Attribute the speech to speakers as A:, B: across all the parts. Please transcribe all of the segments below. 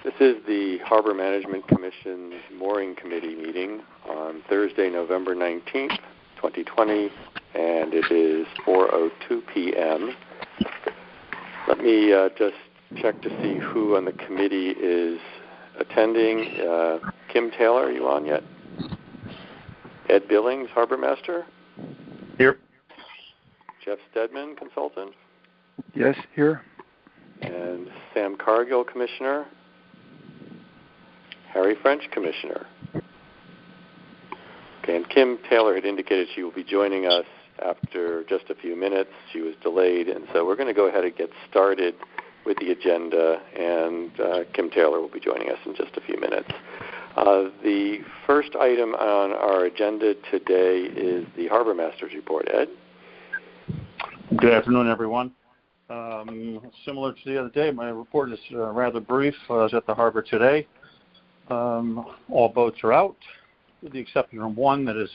A: This is the Harbor Management Commission's Mooring Committee meeting on Thursday, November 19th, 2020, and it is 4:02 p.m. Let me just check to see who on the committee is attending. Kim Taylor, are you on yet? Ed Billings, Harbor Master?
B: Here.
A: Jeff Stedman, Consultant?
C: Yes, here.
A: And Sam Cargill, Commissioner? Harry French, Commissioner. Okay, and Kim Taylor had indicated she will be joining us after just a few minutes. She was delayed, and so we're going to go ahead and get started with the agenda, and Kim Taylor will be joining us in just a few minutes. The first item on our agenda today is the Harbor Master's report. Ed?
B: Good afternoon, everyone. Similar to the other day, my report is rather brief. I was at the harbor today. All boats are out, with the exception of one that is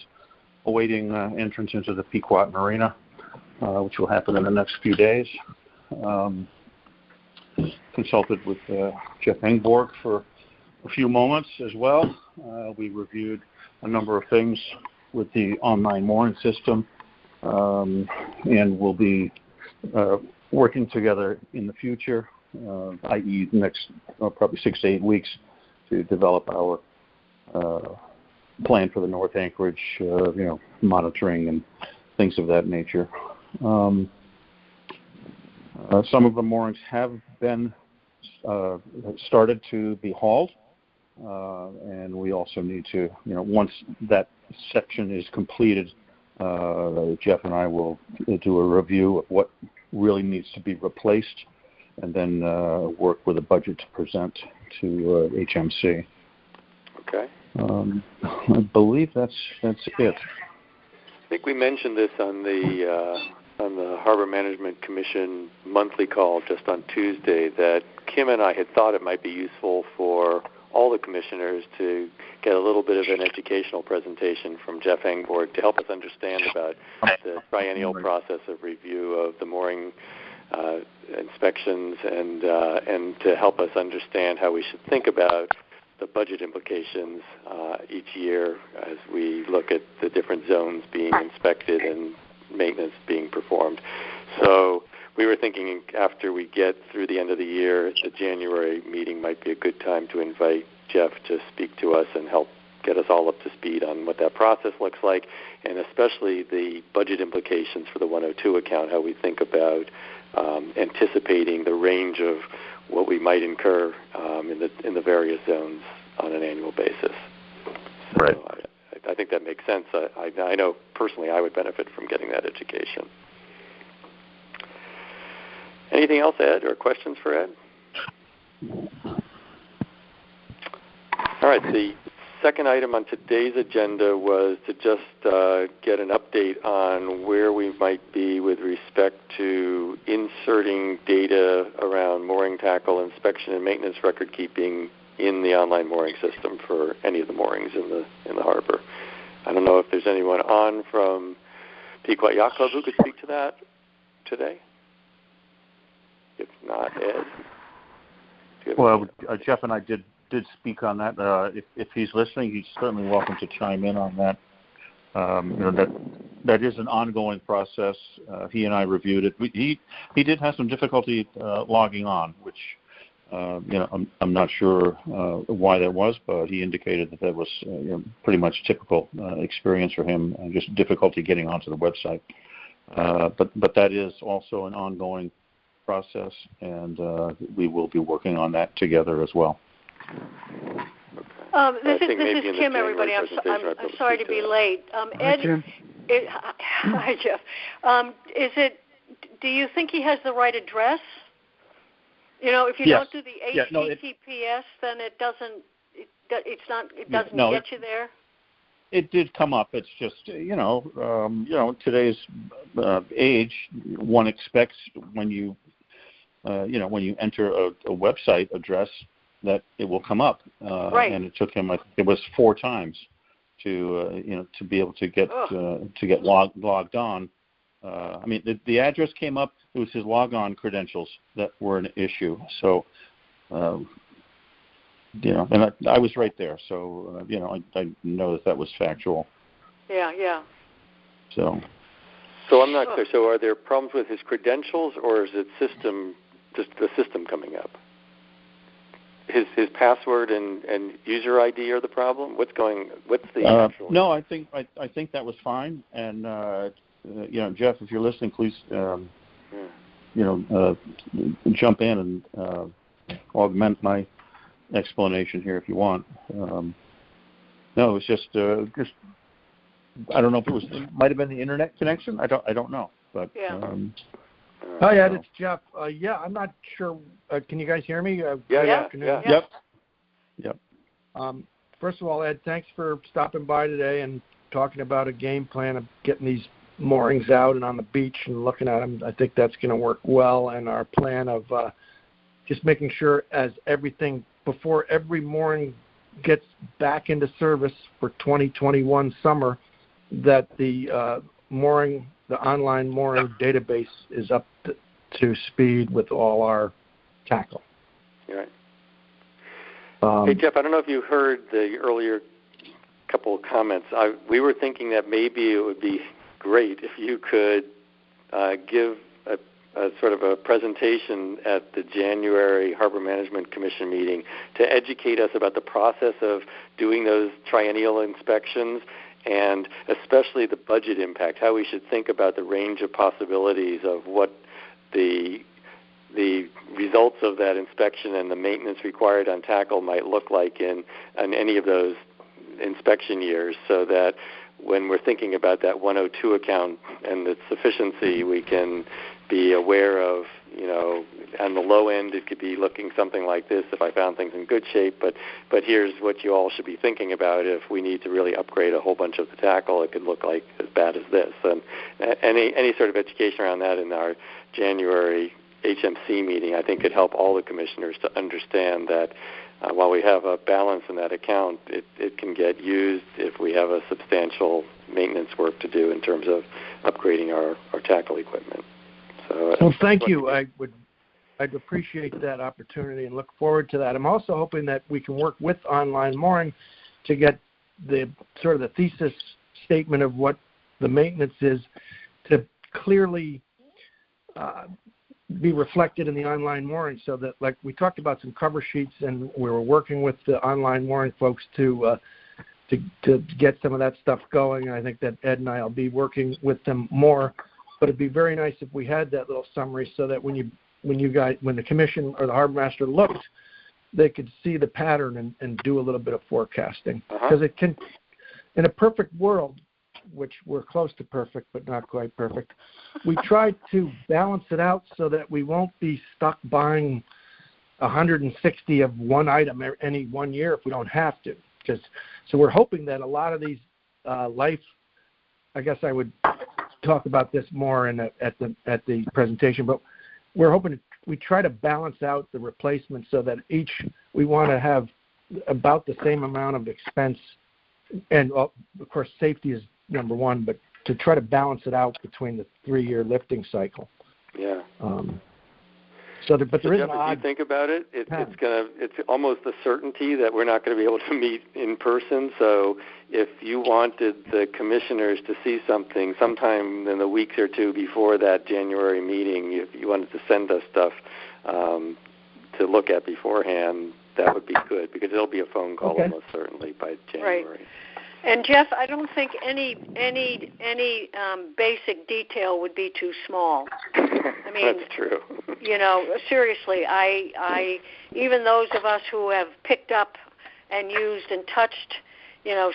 B: awaiting entrance into the Pequot Marina, which will happen in the next few days. Consulted with Jeff Engborg for a few moments as well. We reviewed a number of things with the online mooring system, and we'll be working together in the future, i.e. the next probably 6 to 8 weeks, to develop our plan for the North Anchorage, monitoring and things of that nature. Some of the moorings have been started to be hauled, and we also need to, once that section is completed, Jeff and I will do a review of what really needs to be replaced, and then work with a budget to present to HMC.
A: Okay.
B: I believe that's it.
A: I think we mentioned this on the Harbor Management Commission monthly call just on Tuesday, that Kim and I had thought it might be useful for all the commissioners to get a little bit of an educational presentation from Jeff Engborg to help us understand about the triennial process of review of the mooring inspections, and to help us understand how we should think about the budget implications each year as we look at the different zones being inspected and maintenance being performed. So we were thinking after we get through the end of the year, the January meeting might be a good time to invite Jeff to speak to us and help get us all up to speed on what that process looks like, and especially the budget implications for the 102 account, how we think about anticipating the range of what we might incur in the various zones on an annual basis. So
B: right.
A: I think that makes sense. I know personally I would benefit from getting that education. Anything else, Ed, or questions for Ed? All right, the second item on today's agenda was to just get an update on where we might be with respect to inserting data around mooring tackle inspection and maintenance record keeping in the online mooring system for any of the moorings in the harbor. I don't know if there's anyone on from Pequot Yacht Club who could speak to that today. If not, Ed?
B: Well, Jeff and I did speak on that. If he's listening, he's certainly welcome to chime in on that. That is an ongoing process. He and I reviewed it. He did have some difficulty logging on, which I'm not sure why that was, but he indicated that was pretty much typical experience for him, just difficulty getting onto the website. But that is also an ongoing process, and we will be working on that together as well.
A: Okay.
D: This is Kim, everybody. I'm sorry to be late. Ed, hi, Jeff. Do you think he has the right address? If you don't do the HTTPS, then it doesn't get you there.
B: It did come up. It's just today's age, one expects when you enter a website address that it will come up.
D: Right.
B: And it took him, I think it was 4 times to be able to get logged on. The address came up. It was his logon credentials that were an issue. So and I was right there, so I know that was factual.
D: Yeah.
A: So I'm not clear. So are there problems with his credentials, or is it just the system coming up? His password and user ID are the problem. What's the actual?
B: No, I think that was fine. And Jeff, if you're listening, please jump in and augment my explanation here if you want. No, it was just I don't know if it might have been the internet connection. I don't know, but
D: yeah.
C: Oh yeah, it's Jeff. I'm not sure. Can you guys hear me?
A: Yeah.
B: Yep.
C: First of all, Ed, thanks for stopping by today and talking about a game plan of getting these moorings out and on the beach and looking at them. I think that's going to work well. And our plan of just making sure before every mooring gets back into service for 2021 summer, that the online mooring database is up to speed with all our tackle.
A: Right. Hey, Jeff, I don't know if you heard the earlier couple of comments. We were thinking that maybe it would be great if you could give a sort of a presentation at the January Harbor Management Commission meeting to educate us about the process of doing those triennial inspections, and especially the budget impact, how we should think about the range of possibilities of what the results of that inspection and the maintenance required on tackle might look like in any of those inspection years, so that when we're thinking about that 102 account and its sufficiency, we can be aware of, on the low end, it could be looking something like this if I found things in good shape, but here's what you all should be thinking about if we need to really upgrade a whole bunch of the tackle. It could look like as bad as this. And any sort of education around that in our January HMC meeting, I think, could help all the commissioners to understand that while we have a balance in that account, it can get used if we have a substantial maintenance work to do in terms of upgrading our tackle equipment.
C: So thank you. I'd appreciate that opportunity and look forward to that. I'm also hoping that we can work with Online Mooring to get the sort of the thesis statement of what the maintenance is to clearly be reflected in the Online Mooring, so that, like we talked about some cover sheets, and we were working with the Online Mooring folks to get some of that stuff going. And I think that Ed and I will be working with them more. But it'd be very nice if we had that little summary, so that when the commission or the harbor master looked, they could see the pattern and do a little bit of forecasting. Because it can, in a perfect world, which we're close to perfect but not quite perfect, we try to balance it out so that we won't be stuck buying 160 of one item any 1 year if we don't have to. So we're hoping that a lot of these I guess I would talk about this more at the presentation, but we're hoping we try to balance out the replacement so that we want to have about the same amount of expense, and of course safety is number one, but to try to balance it out between the 3-year lifting cycle.
A: Yeah.
D: But
A: there is an odd. If you think about it, it's almost a certainty that we're not going to be able to meet in person. So if you wanted the commissioners to see something sometime in the weeks or two before that January meeting, if you wanted to send us stuff to look at beforehand, that would be good, because it'll be a phone call almost certainly by January.
D: Right. And Jeff, I don't think any basic detail would be too small. I mean,
A: that's true.
D: Seriously, I even those of us who have picked up and used and touched,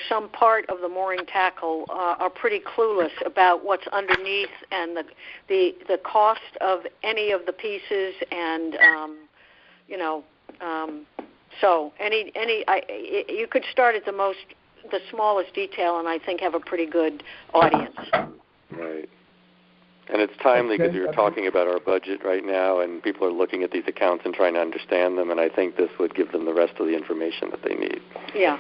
D: some part of the mooring tackle are pretty clueless about what's underneath and the cost of any of the pieces, and so you could start at the smallest detail, and I think have a pretty good audience.
A: Right. And it's timely because you're talking about our budget right now, and people are looking at these accounts and trying to understand them, and I think this would give them the rest of the information that they need.
D: Yeah,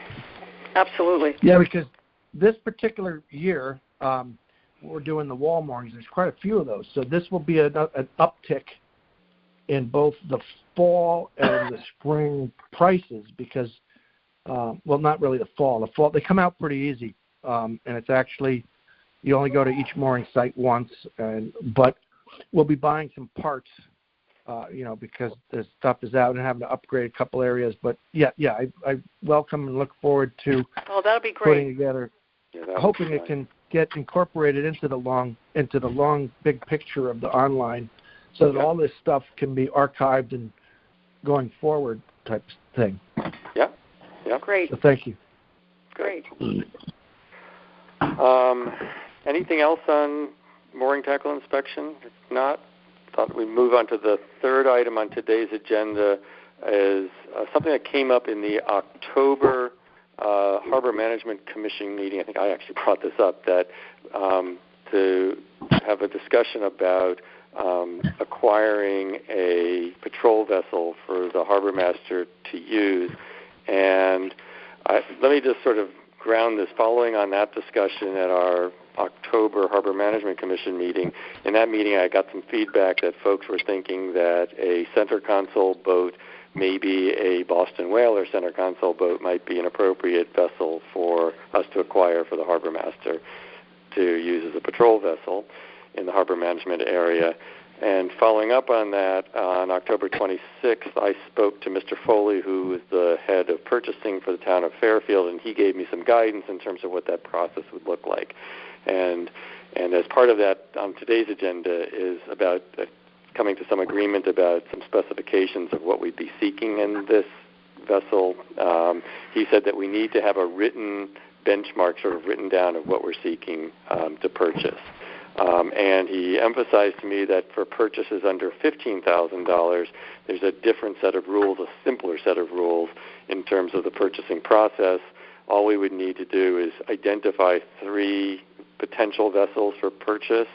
D: absolutely.
C: Yeah, because this particular year, we're doing the wall moorings. There's quite a few of those. So this will be an uptick in both the fall and the spring prices because, well, not really the fall. The fall, they come out pretty easy, and it's actually, you only go to each mooring site once, but we'll be buying some parts, because the stuff is out and having to upgrade a couple areas. But I welcome and look forward to
D: that'll be great.
C: Putting together, hoping it can get incorporated into the long big picture of the online, so that all this stuff can be archived and going forward type thing.
A: Yeah.
D: Great.
C: So thank you.
D: Great.
A: Anything else on mooring tackle inspection? If not, thought we'd move on to the third item on today's agenda is something that came up in the October Harbor Management Commission meeting. I think I actually brought this up, that to have a discussion about acquiring a patrol vessel for the harbor master to use. And let me just sort of ground this. Following on that discussion at our October Harbor Management Commission meeting, in that meeting I got some feedback that folks were thinking that a center console boat, maybe a Boston Whaler center console boat, might be an appropriate vessel for us to acquire for the harbor master to use as a patrol vessel in the harbor management area. And following up on that, on October 26th, I spoke to Mr. Foley, who is the head of purchasing for the town of Fairfield, and he gave me some guidance in terms of what that process would look like. And as part of that, on today's agenda is about coming to some agreement about some specifications of what we'd be seeking in this vessel. He said that we need to have a written benchmark, sort of written down, of what we're seeking to purchase. And he emphasized to me that for purchases under $15,000, there's a different set of rules, a simpler set of rules in terms of the purchasing process. All we would need to do is identify 3 potential vessels for purchase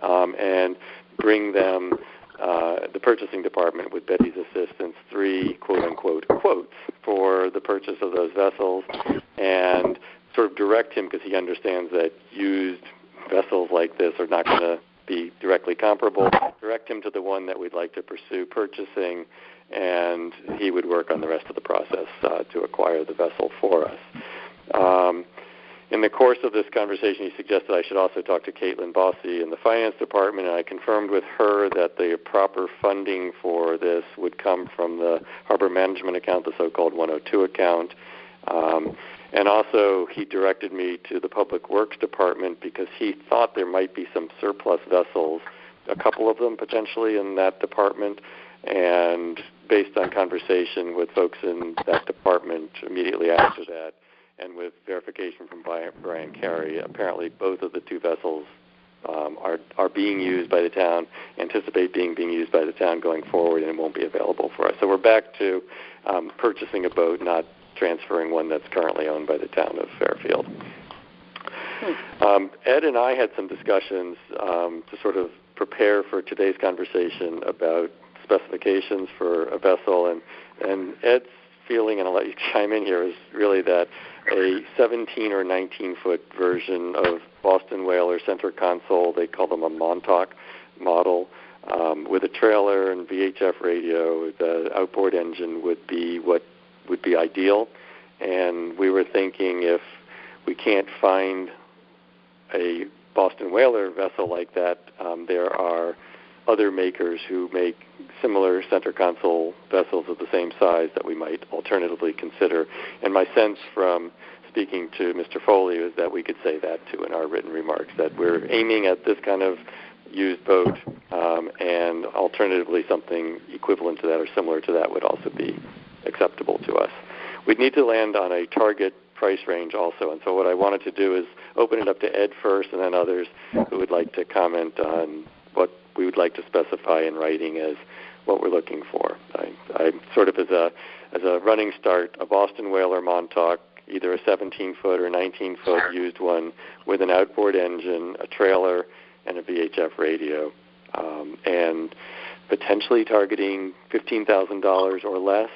A: and bring them, the purchasing department, with Betty's assistance, 3 quote-unquote quotes for the purchase of those vessels, and sort of direct him, because he understands that used vessels like this are not going to be directly comparable, direct him to the one that we'd like to pursue purchasing, and he would work on the rest of the process to acquire the vessel for us. In the course of this conversation, he suggested I should also talk to Caitlin Bossy in the finance department, and I confirmed with her that the proper funding for this would come from the harbor management account, the so-called 102 account. And also he directed me to the Public Works Department because he thought there might be some surplus vessels, a couple of them potentially in that department. And based on conversation with folks in that department immediately after that, and with verification from Brian Carey, apparently both of the 2 vessels are being used by the town, anticipate being used by the town going forward, and won't be available for us. So we're back to purchasing a boat, not transferring one that's currently owned by the town of Fairfield. Ed and I had some discussions to sort of prepare for today's conversation about specifications for a vessel, and Ed's feeling, and I'll let you chime in here, is really that a 17 or 19-foot version of Boston Whaler center console, they call them a Montauk model, with a trailer and VHF radio, the outboard engine would be what would be ideal. And we were thinking, if we can't find a Boston Whaler vessel like that, there are other makers who make similar center console vessels of the same size that we might alternatively consider. And my sense from speaking to Mr. Foley is that we could say that too in our written remarks, that we're aiming at this kind of used boat, and alternatively something equivalent to that or similar to that would also be acceptable to us. We'd need to land on a target price range also, and so what I wanted to do is open it up to Ed first and then others who would like to comment on what we would like to specify in writing as what we're looking for. I sort of as a running start, a Boston Whaler Montauk, either a 17-foot or 19-foot used one with an outboard engine, a trailer, and a VHF radio, and potentially targeting $15,000 or less.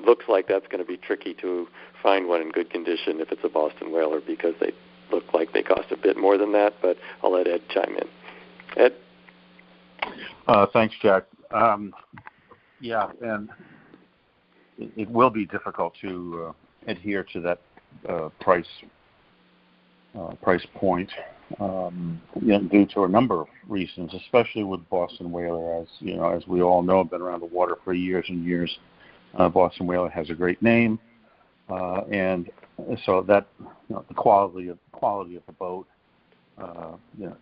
A: Looks like that's going to be tricky to find one in good condition if it's a Boston Whaler, because they look like they cost a bit more than that, but I'll let Ed chime in. Ed?
B: Thanks, Jack. Yeah, and it will be difficult to adhere to that price point, due to a number of reasons, especially with Boston Whaler. As we all know, I've been around the water for years and years. Boston Whaler has a great name, and so that the quality of the boat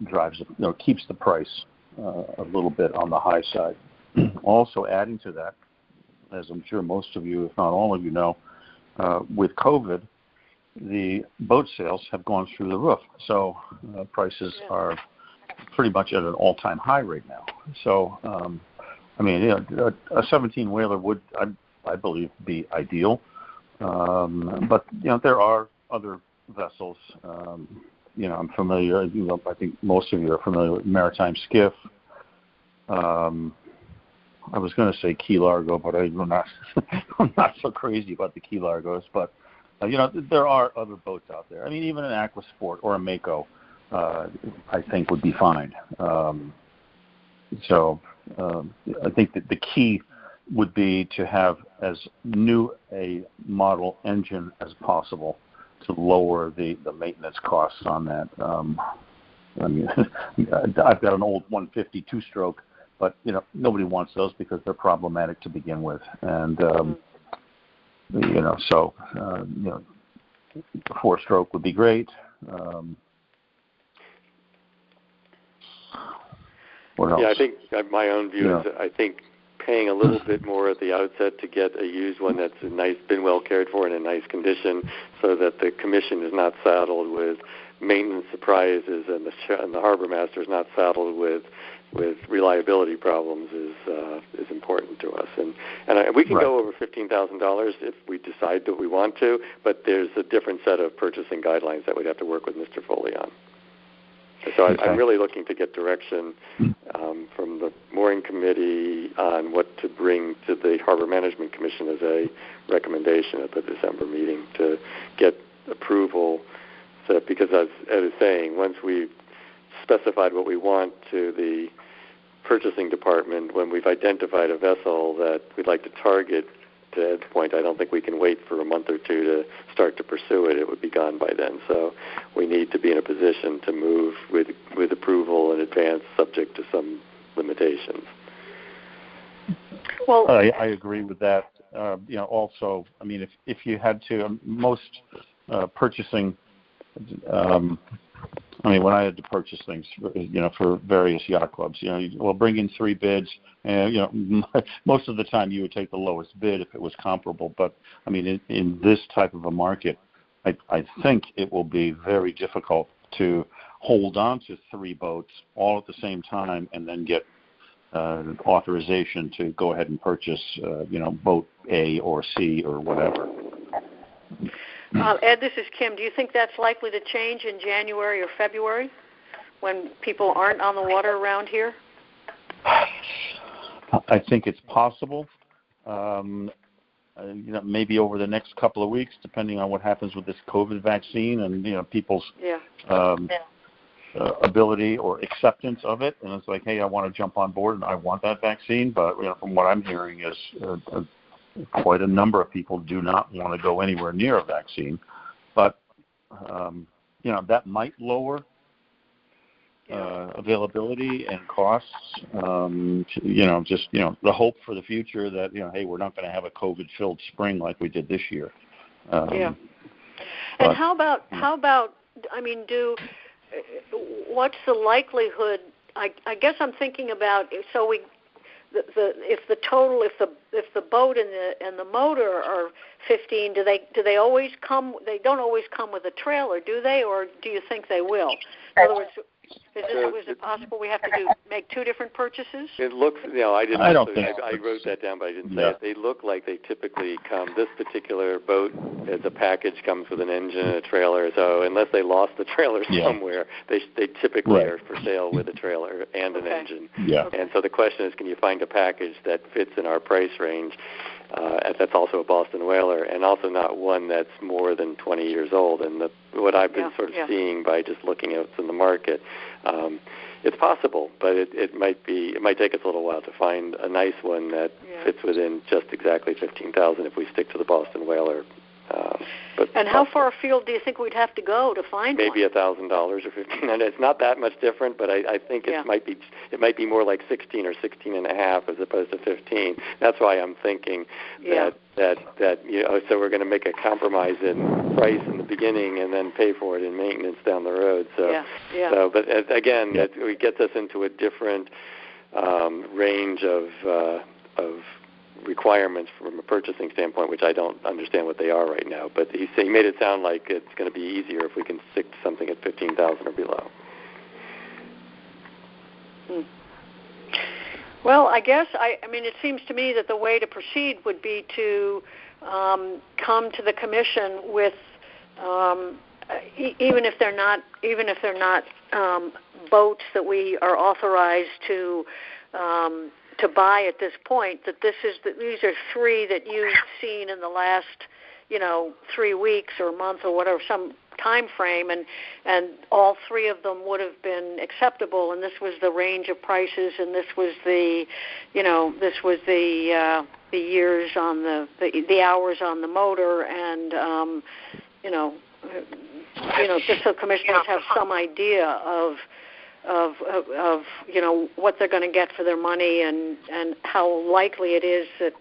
B: drives keeps the price a little bit on the high side. Also, adding to that, as I'm sure most of you, if not all of you, know, with COVID, the boat sales have gone through the roof. So prices are pretty much at an all-time high right now. So, a 17 whaler would, I believe, be ideal. But there are other vessels. I'm familiar. I think most of you are familiar with Maritime Skiff. I was going to say Key Largo, but I'm not so crazy about the Key Largos. But there are other boats out there. I mean, even an Aquasport or a Mako, I think would be fine. So I think that the key would be to have as new a model engine as possible to lower the maintenance costs on that. I've got an old 150 two-stroke, but nobody wants those because they're problematic to begin with, and four-stroke would be great. What else?
A: Yeah, I think my own view is I think paying a little bit more at the outset to get a used one that's been well cared for and in nice condition, so that the commission is not saddled with maintenance surprises and the harbor master is not saddled with reliability problems is important to us. And we can go over $15,000 if we decide that we want to, but there's a different set of purchasing guidelines that we'd have to work with Mr. Foley on. So I'm really looking to get direction from the mooring committee on what to bring to the Harbor Management Commission as a recommendation at the December meeting to get approval. So, because as Ed is saying, once we've specified what we want to the purchasing department, when we've identified a vessel that we'd like to target, to Ed's point, I don't think we can wait for a month or two to start to pursue it. It would be gone by then. So we need to be in a position to move with approval in advance, subject to some limitations.
B: Well, I agree with that. Also, I mean, if you had to, most purchasing. When I had to purchase things, for various yacht clubs, we'll bring in 3 bids, and most of the time you would take the lowest bid if it was comparable. But I mean, in this type of a market, I think it will be very difficult to hold on to 3 boats all at the same time and then get authorization to go ahead and purchase, boat A or C or whatever.
D: Ed, this is Kim. Do you think that's likely to change in January or February when people aren't on the water around here?
B: I think it's possible. Maybe over the next couple of weeks, depending on what happens with this COVID vaccine and people's ability or acceptance of it. And it's like, hey, I want to jump on board and I want that vaccine. But from what I'm hearing is quite a number of people do not want to go anywhere near a vaccine, but that might lower availability and costs. The hope for the future that hey, we're not going to have a COVID-filled spring like we did this year.
D: And how about? I mean, what's the likelihood? I guess I'm thinking about if the boat and the motor are 15, do they always come? They don't always come with a trailer, do they? Or do you think they will? In other words, is it possible we have to make 2 different purchases?
A: It looks, I don't think I wrote that down, but I didn't say it. They look like they typically come. This particular boat, as a package, comes with an engine and a trailer. So unless they lost the trailer somewhere, they typically are for sale with a trailer and an engine.
B: Yeah.
A: And so the question is, can you find a package that fits in our price range? That's also a Boston Whaler, and also not one that's more than 20 years old. And what I've been sort of seeing by just looking at what's in the market, it's possible, but it might take us a little while to find a nice one that fits within just exactly 15,000 if we stick to the Boston Whaler.
D: And how far afield do you think we'd have to go to find
A: maybe
D: one?
A: $1,000 or $1,500. It's not that much different, but I think it might be more like 16 or 16 and a half as opposed to 15. That's why I'm thinking that so we're going to make a compromise in price in the beginning and then pay for it in maintenance down the road. So but again, it gets us into a different range of requirements from a purchasing standpoint, which I don't understand what they are right now. But he made it sound like it's going to be easier if we can stick to something at 15,000 or below.
D: Well, I guess I mean it seems to me that the way to proceed would be to come to the commission with even if they're not boats that we are authorized to buy at this point, that these are three that you've seen in the last 3 weeks or month or whatever, some time frame, and all three of them would have been acceptable, and this was the range of prices, and this was the years on the hours on the motor, and just so commissioners have some idea of what they're going to get for their money, and how likely it is that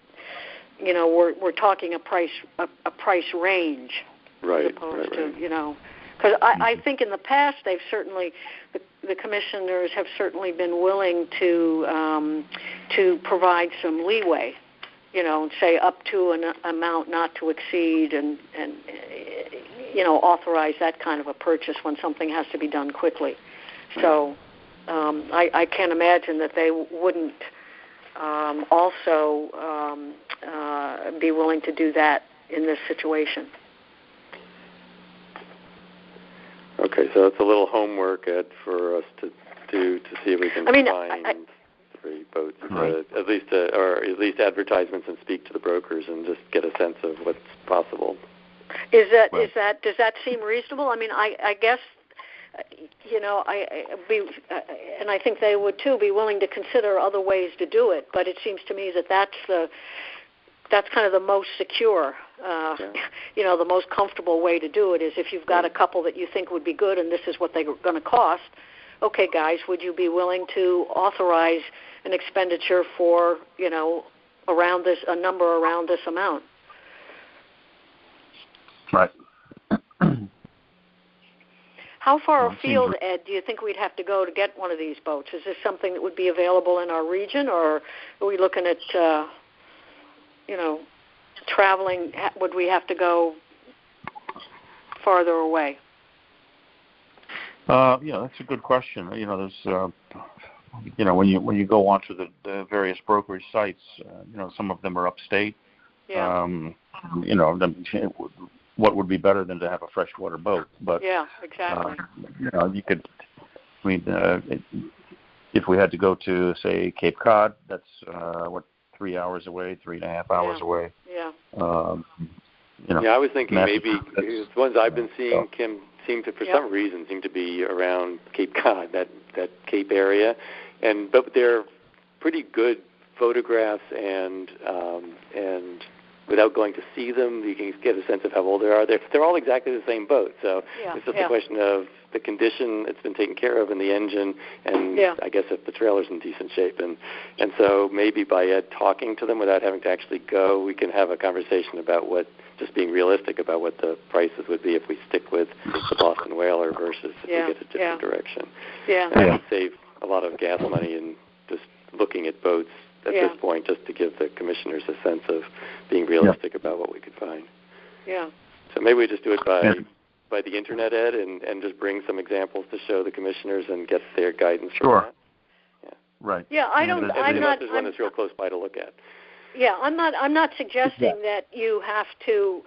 D: we're talking a price range,
A: right?
D: As opposed to because I think in the past they've certainly the commissioners have certainly been willing to provide some leeway, say up to an amount not to exceed, and authorize that kind of a purchase when something has to be done quickly. So I can't imagine that they wouldn't also be willing to do that in this situation.
A: Okay, so it's a little homework, Ed, for us to do to see if we can find three boats, at least advertisements, and speak to the brokers and just get a sense of what's possible.
D: Does that seem reasonable? I mean, I guess. And I think they would too be willing to consider other ways to do it. But it seems to me that that's kind of the most secure, the most comfortable way to do it is if you've got a couple that you think would be good, and this is what they're going to cost. Okay, guys, would you be willing to authorize an expenditure for around a number around this amount?
B: Right.
D: How far afield, Ed, do you think we'd have to go to get one of these boats? Is this something that would be available in our region, or are we looking at, traveling? Would we have to go farther away?
B: That's a good question. There's, when you go onto the various brokerage sites, some of them are upstate.
D: Yeah.
B: What would be better than to have a freshwater boat? But
D: yeah, exactly.
B: You could. I mean, if we had to go to say Cape Cod, that's 3 hours away, 3.5 hours away.
D: Yeah.
A: I was thinking maybe the ones I've been seeing, Kim, seem to, for some reason, seem to be around Cape Cod, that Cape area, but they're pretty good photographs and without going to see them, you can get a sense of how old they are. They're all exactly the same boat, so it's just a question of the condition it's been taken care of in the engine, and I guess if the trailer's in decent shape. And so maybe by Ed talking to them without having to actually go, we can have a conversation about just being realistic about what the prices would be if we stick with the Boston Whaler versus if we get a different direction.
D: Yeah.
A: And it would save a lot of gas money in just looking at boats at this point, just to give the commissioners a sense of being realistic about what we could find.
D: Yeah.
A: So maybe we just do it by the internet, Ed, and just bring some examples to show the commissioners and get their guidance from that. Yeah.
B: Right.
D: Yeah, I'm not.
A: There's one that's real close by to look at.
D: Yeah, I'm not suggesting that you have to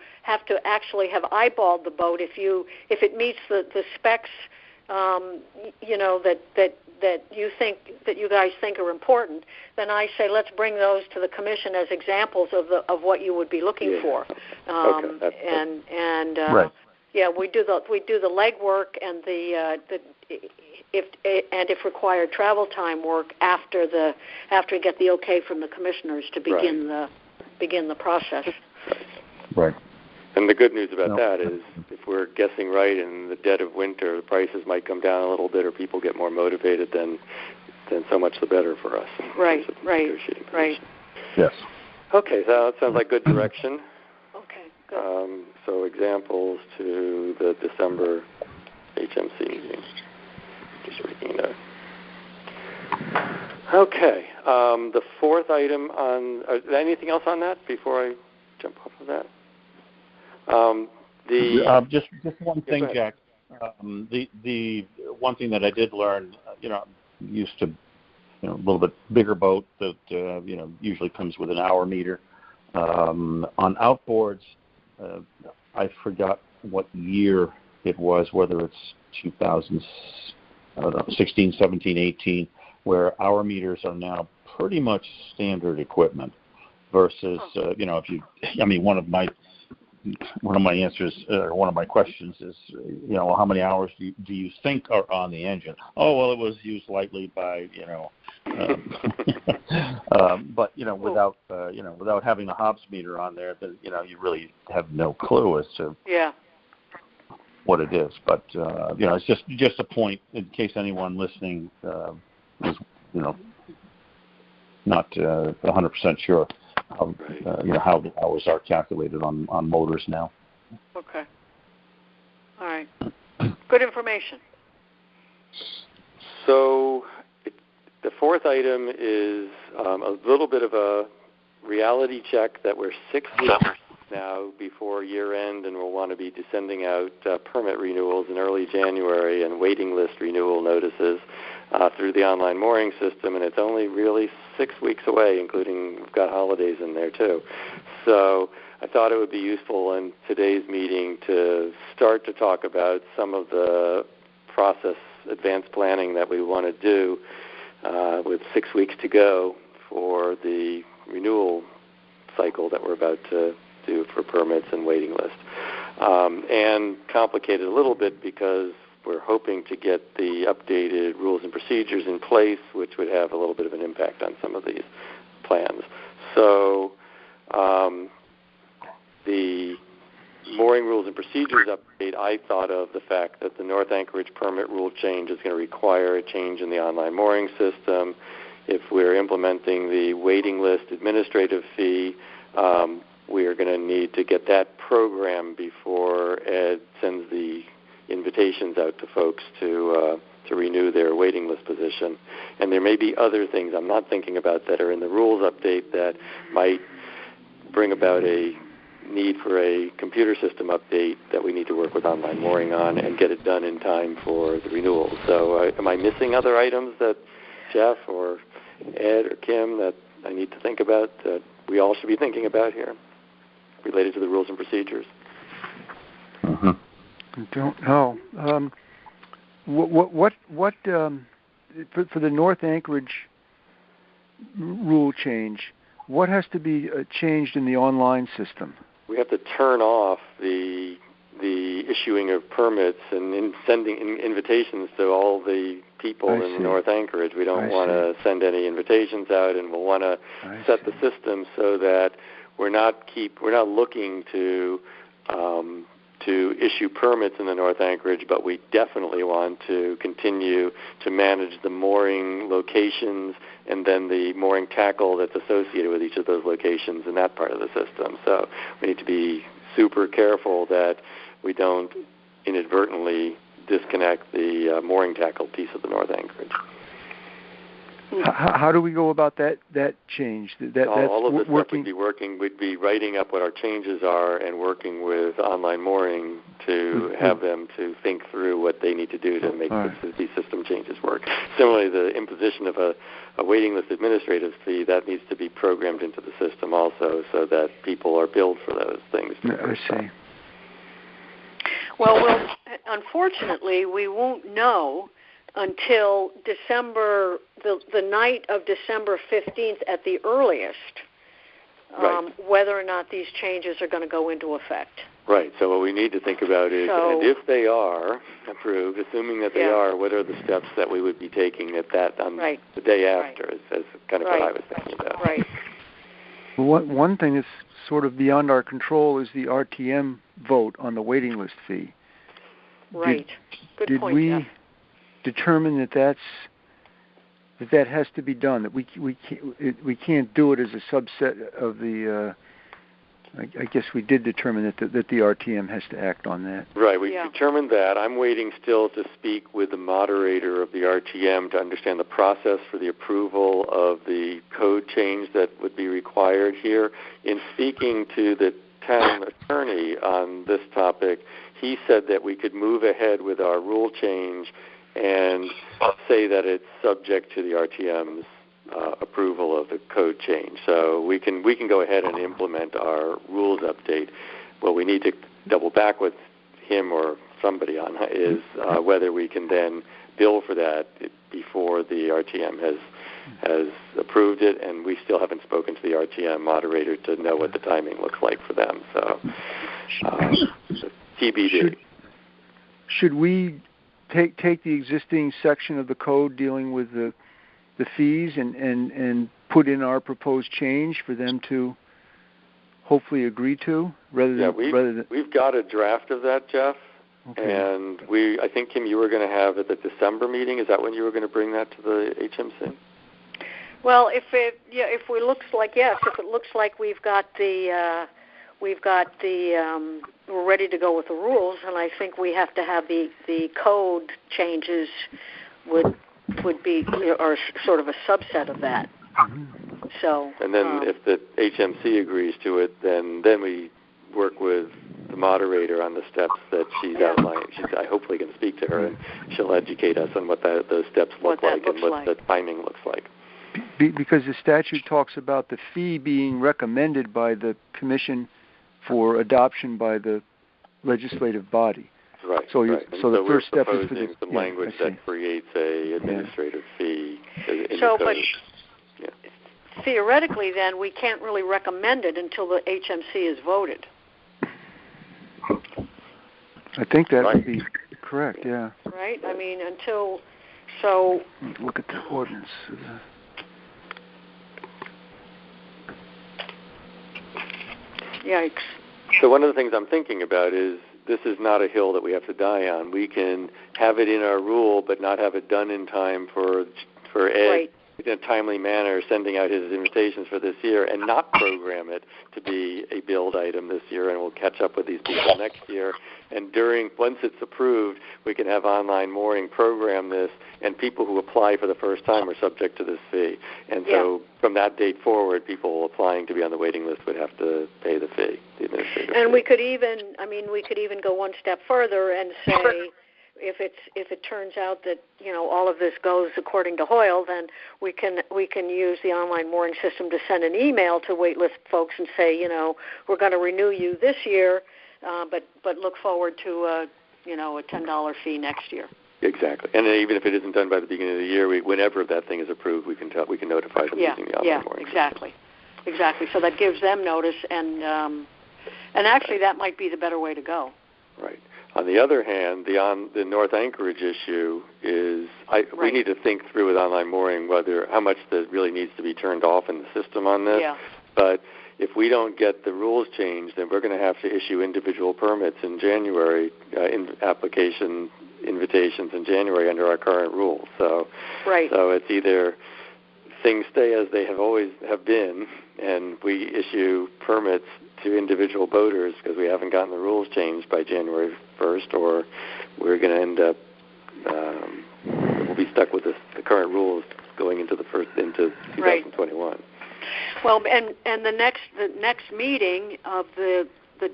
D: actually have eyeballed the boat if it meets the specs, that you guys think are important. Then I say let's bring those to the commission as examples of what you would be looking for.
A: Okay.
D: We do the legwork and if required, travel time work after you get the okay from the commissioners to begin the process.
A: Right. And the good news about that is, if we're guessing right, in the dead of winter, the prices might come down a little bit, or people get more motivated. Then so much the better for us.
D: Right.
B: Yes.
A: Okay, so that sounds like good direction.
D: Okay, good.
A: So examples to the December HMC meeting. Just reading that. Okay. The fourth item on. Anything else on that before I jump off of that?
B: Just one thing, Jack. The one thing that I did learn, used to, a little bit bigger boat that usually comes with an hour meter. On outboards, I forgot what year it was, whether it's 2016, 17, 18, where hour meters are now pretty much standard equipment versus, one of my answers, or one of my questions is, how many hours do you think are on the engine? Oh, well, it was used lightly by, but without having the Hobbs meter on there, then you really have no clue as to what it is. But it's just a point in case anyone listening is not 100% sure. How the hours are calculated on motors now.
D: Okay. All right. Good information.
A: So the fourth item is a little bit of a reality check that we're 6 weeks now before year end, and we'll want to be sending out permit renewals in early January and waiting list renewal notices through the online mooring system, and it's only really 6 weeks away, including we've got holidays in there too. So I thought it would be useful in today's meeting to start to talk about some of the process advanced planning that we want to do with 6 weeks to go for the renewal cycle that we're about to do for permits and waiting list. And complicated a little bit because we're hoping to get the updated rules and procedures in place, which would have a little bit of an impact on some of these plans. So the mooring rules and procedures update, I thought of the fact that the North Anchorage permit rule change is going to require a change in the online mooring system. If we're implementing the waiting list administrative fee, we are going to need to get that program before Ed sends the invitations out to folks to renew their waiting list position. And there may be other things I'm not thinking about that are in the rules update that might bring about a need for a computer system update that we need to work with online mooring on and get it done in time for the renewal. So am I missing other items that Jeff or Ed or Kim that I need to think about that we all should be thinking about here related to the rules and procedures?
B: Mm-hmm.
E: I don't know. What for the North Anchorage rule change, what has to be changed in the online system?
A: We have to turn off the issuing of permits and sending invitations to all the people in North Anchorage. We don't want to send any invitations out, and we'll want to set the system so that we're not looking to issue permits in the North Anchorage, but we definitely want to continue to manage the mooring locations and then the mooring tackle that's associated with each of those locations in that part of the system. So we need to be super careful that we don't inadvertently disconnect the mooring tackle piece of the North Anchorage.
E: How do we go about that change?
A: All of this stuff we'd be writing up what our changes are and working with online mooring to have them to think through what they need to do to make these system changes work. Similarly, the imposition of a waiting list administrative fee, that needs to be programmed into the system also so that people are billed for those things.
E: I see.
D: Well, unfortunately, we won't know until December, the night of December 15th at the earliest, whether or not these changes are going to go into effect.
A: Right. So what we need to think about is, and if they are approved, assuming that they are, what are the steps that we would be taking at that on the day after? As kind of what I was thinking about.
D: Right.
E: Well, one thing that's sort of beyond our control is the RTM vote on the waiting list fee.
D: Right.
E: Did we determine that has to be done? That we can't do it as a subset of the. I guess we did determine that the RTM has to act on that.
A: Right, we determined that. I'm waiting still to speak with the moderator of the RTM to understand the process for the approval of the code change that would be required here. In speaking to the town attorney on this topic, he said that we could move ahead with our rule change and say that it's subject to the RTM's approval of the code change. So we can go ahead and implement our rules update. What we need to double back with him or somebody on is whether we can then bill for that before the RTM has approved it, and we still haven't spoken to the RTM moderator to know what the timing looks like for them. So TBD.
E: Should we take the existing section of the code dealing with the fees and put in our proposed change for them to hopefully agree to, rather than
A: we've got a draft of that, Jeff. Okay. And I think, Kim, you were going to have at the December meeting. Is that when you were going to bring that to the HMC?
D: Well, if it looks like we've got the we're ready to go with the rules, and I think we have to have the code changes would be or sort of a subset of that. So. And
A: then if the HMC agrees to it, then we work with the moderator on the steps that she's outlined. I hopefully can speak to her, and she'll educate us on what those steps look like and what the timing looks like.
E: Because the statute talks about the fee being recommended by the commission for adoption by the legislative body.
A: Right.
E: So the first step
A: is
E: for the
A: some language that creates a administrative fee. In the code.
D: But theoretically, then we can't really recommend it until the HMC is voted.
E: I think that would be correct. Yeah.
D: Right. I mean, until so.
E: Look at the ordinance.
D: Yikes.
A: So one of the things I'm thinking about is this is not a hill that we have to die on. We can have it in our rule, but not have it done in time for Ed in a timely manner, sending out his invitations for this year, and not program it to be a billed item this year, and we'll catch up with these people next year. And once it's approved, we can have online mooring program this, and people who apply for the first time are subject to this fee. And so from that date forward, people applying to be on the waiting list would have to pay the fee, the administrative fee.
D: And we could even go one step further and say, if it turns out that all of this goes according to Hoyle, then we can use the online mooring system to send an email to waitlist folks and say, we're going to renew you this year, but look forward to a $10 fee next year.
A: Exactly, and even if it isn't done by the beginning of the year, whenever that thing is approved, we can notify them using the online mooring system.
D: Exactly. So that gives them notice, and actually that might be the better way to go.
A: Right. On the other hand, the North Anchorage issue is we need to think through with online mooring how much that really needs to be turned off in the system on this.
D: Yeah.
A: But if we don't get the rules changed, then we're going to have to issue individual permits in January, application invitations in January under our current rules. So it's either things stay as they have been, and we issue permits to individual boaters because we haven't gotten the rules changed by January 1st, or we're going to end up we'll be stuck with the current rules going into 2021.
D: Right. Well, and the next meeting of the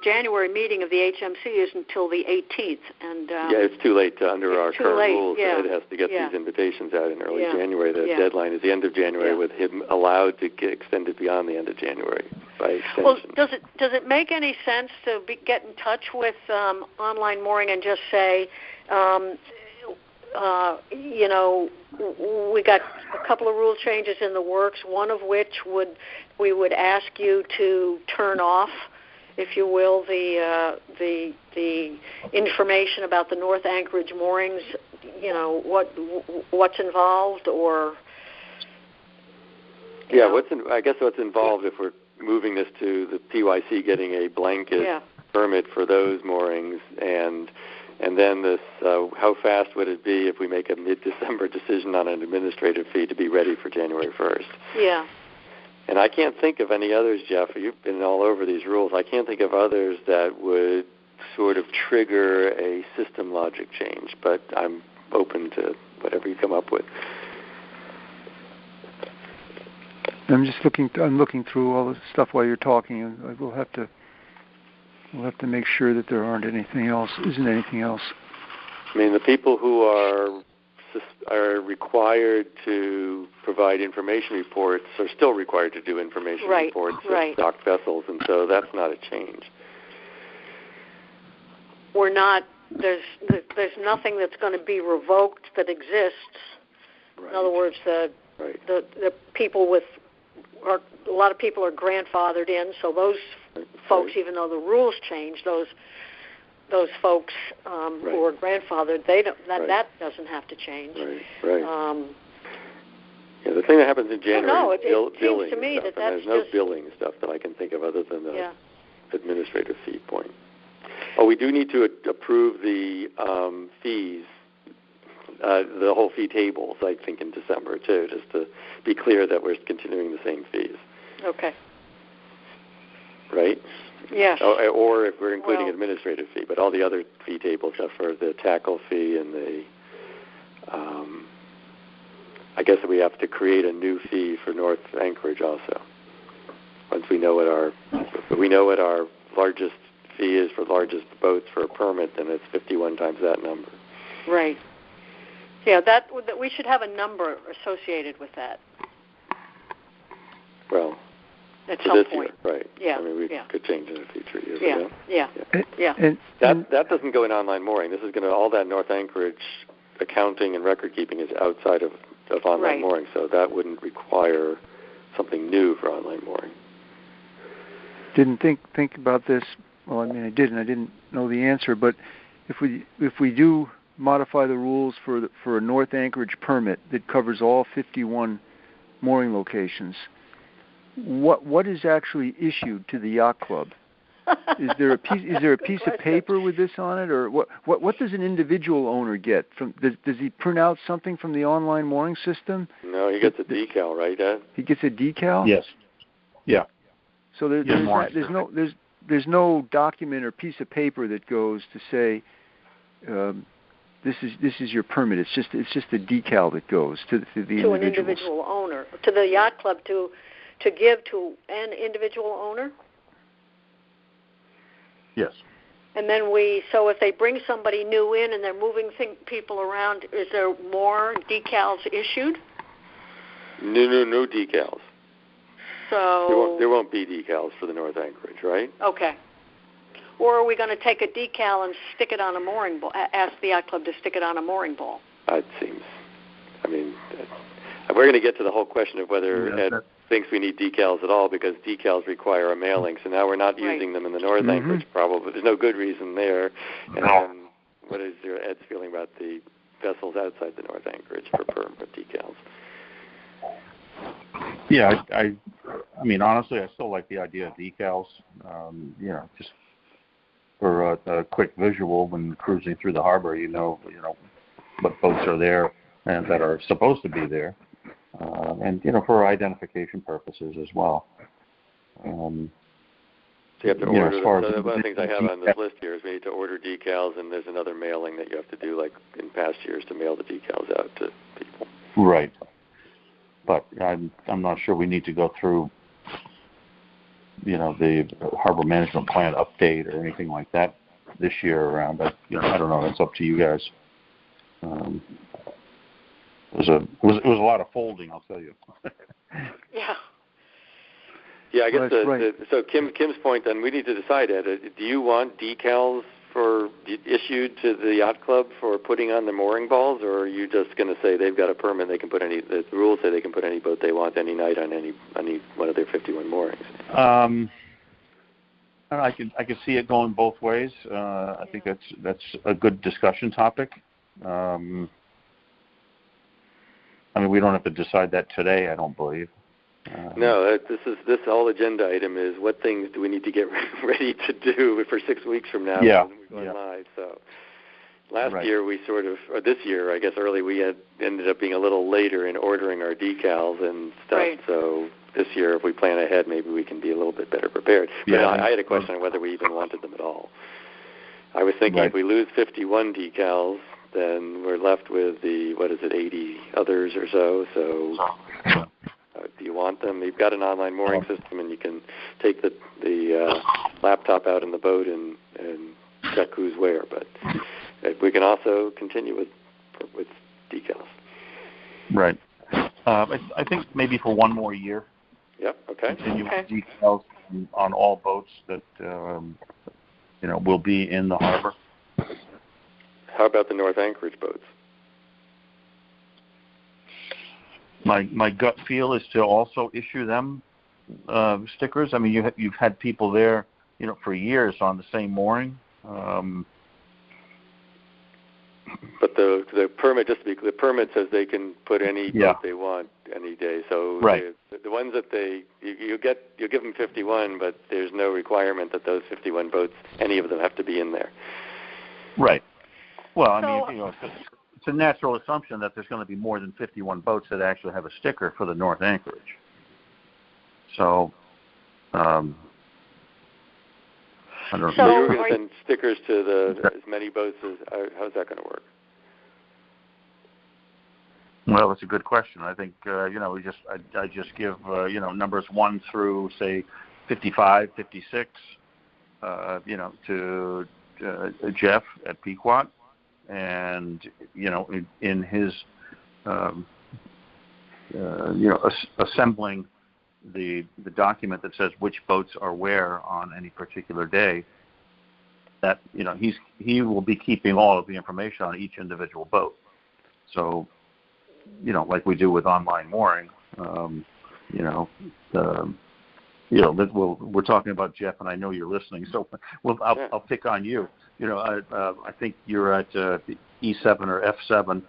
D: January meeting of the HMC is until the 18th, and
A: it's too late under our current rules.
D: Yeah.
A: It has to get these invitations out in early January. The deadline is the end of January, with him allowed to get extended beyond the end of January by extension.
D: Well, does it make any sense to get in touch with online mooring and just say, we got a couple of rule changes in the works, one of which we would ask you to turn off, if you will, the information about the North Anchorage moorings, what's involved, or
A: I guess what's involved if we're moving this to the PYC getting a blanket permit for those moorings, and then this, how fast would it be if we make a mid-December decision on an administrative fee to be ready for January 1st?
D: Yeah.
A: And I can't think of any others, Jeff. You've been all over these rules. I can't think of others that would sort of trigger a system logic change, but I'm open to whatever you come up with.
E: I'm just looking through all the stuff while you're talking. We'll have to make sure that there isn't anything else.
A: I mean, the people who are required to provide information reports are still required to do information reports of docked vessels, and so that's not a change.
D: We're not. There's nothing that's going to be revoked that exists. Right. In other words, the people a lot of people are grandfathered in, so those folks, even though the rules change, those folks who are grandfathered, that doesn't have to change.
A: Right. The thing that happens in January is billing
D: to me
A: stuff,
D: that
A: and there's no billing stuff that I can think of other than the administrative fee point. Oh, we do need to approve the fees, the whole fee tables, I think, in December, too, just to be clear that we're continuing the same fees.
D: Okay.
A: Right?
D: Yes.
A: Or if we're including administrative fee, but all the other fee tables are for the tackle fee and the, I guess we have to create a new fee for North Anchorage also. Once we know what our largest fee is for largest boats for a permit, then it's 51 times that number.
D: Right. Yeah, that we should have a number associated with that.
A: Well,
D: at some
A: this
D: point.
A: Year, right?
D: Yeah.
A: I mean, we could change in the future years.
D: Yeah.
A: That doesn't go in online mooring. This is going to all that North Anchorage accounting and record keeping is outside of online mooring, so that wouldn't require something new for online mooring.
E: Didn't think about this. Well, I mean, I did, and I didn't know the answer. But if we do modify the rules for a North Anchorage permit that covers all 51 mooring locations, what is actually issued to the yacht club? Is there a piece of paper with this on it, or what does an individual owner get from? Does he print out something from the online mooring system?
A: No, he gets a decal, right, Ed?
E: He gets a decal?
B: Yes. Yeah.
E: So there's no document or piece of paper that goes to say this is your permit. It's just a decal that goes to the
D: an individual owner, to the yacht club to give to an individual owner.
B: Yes.
D: And then so if they bring somebody new in and they're moving people around, is there more decals issued?
A: No decals.
D: So
A: there won't be decals for the North Anchorage, right?
D: Okay. Or are we going to take a decal and stick it on a mooring ball? Ask the yacht club to stick it on a mooring ball?
A: It seems. I mean, we're going to get to the whole question of whether Ed thinks we need decals at all, because decals require a mailing. So now we're not using them in the North Anchorage, probably. There's no good reason there. And then what is Ed's feeling about the vessels outside the North Anchorage for decals?
B: Yeah, I mean, honestly, I still like the idea of decals. Just for a quick visual when cruising through the harbor, you know what boats are there and that are supposed to be there, and for identification purposes as well.
A: So you have to order. One of the things I have on this list here is we need to order decals, and there's another mailing that you have to do, like in past years, to mail the decals out to people.
B: Right. But I'm not sure we need to go through, the harbor management plan update or anything like that this year around. I don't know. It's up to you guys. It was a lot of folding, I'll tell you.
A: Yeah, I guess so Kim's point, then we need to decide, Ed, do you want decals issued to the yacht club for putting on the mooring balls, or are you just going to say they've got a permit, they can put any? The rules say they can put any boat they want any night on any one of their 51 moorings.
B: I can see it going both ways. I think that's a good discussion topic. I mean, we don't have to decide that today, I don't believe.
A: No, this whole agenda item is what things do we need to get ready to do for 6 weeks from now when we're going live. So last year we or this year, I guess early, we had ended up being a little later in ordering our decals and stuff.
D: Right.
A: So this year, if we plan ahead, maybe we can be a little bit better prepared. But I had a question on whether we even wanted them at all. I was thinking if we lose 51 decals, then we're left with 80 others or so. So do you want them? You've got an online mooring system, and you can take the laptop out in the boat and check who's where. But we can also continue with decals.
B: Right. I think maybe for one more year.
A: Yep. Okay.
B: Continue with decals on all boats that will be in the harbor.
A: How about the North Anchorage boats?
B: My gut feel is to also issue them stickers. I mean, you've had people there, for years on the same mooring.
A: But the permit, just to be clear, the permit says they can put any boat they want any day. So the ones that you give them 51, but there's no requirement that those 51 boats, any of them, have to be in there.
B: Right. Well, I mean, it's a natural assumption that there's going to be more than 51 boats that actually have a sticker for the North Anchorage. So, I don't know.
A: So you're going to send stickers to as many boats as? How's that going to work?
B: Well, that's a good question. I think I just give numbers 1 through say 55, 56, to Jeff at Pequot, and in his assembling the document that says which boats are where on any particular day. That he will be keeping all of the information on each individual boat. So, like we do with online mooring, we're talking about Jeff, and I know you're listening, so I'll pick on you. I think you're at E7 or F7.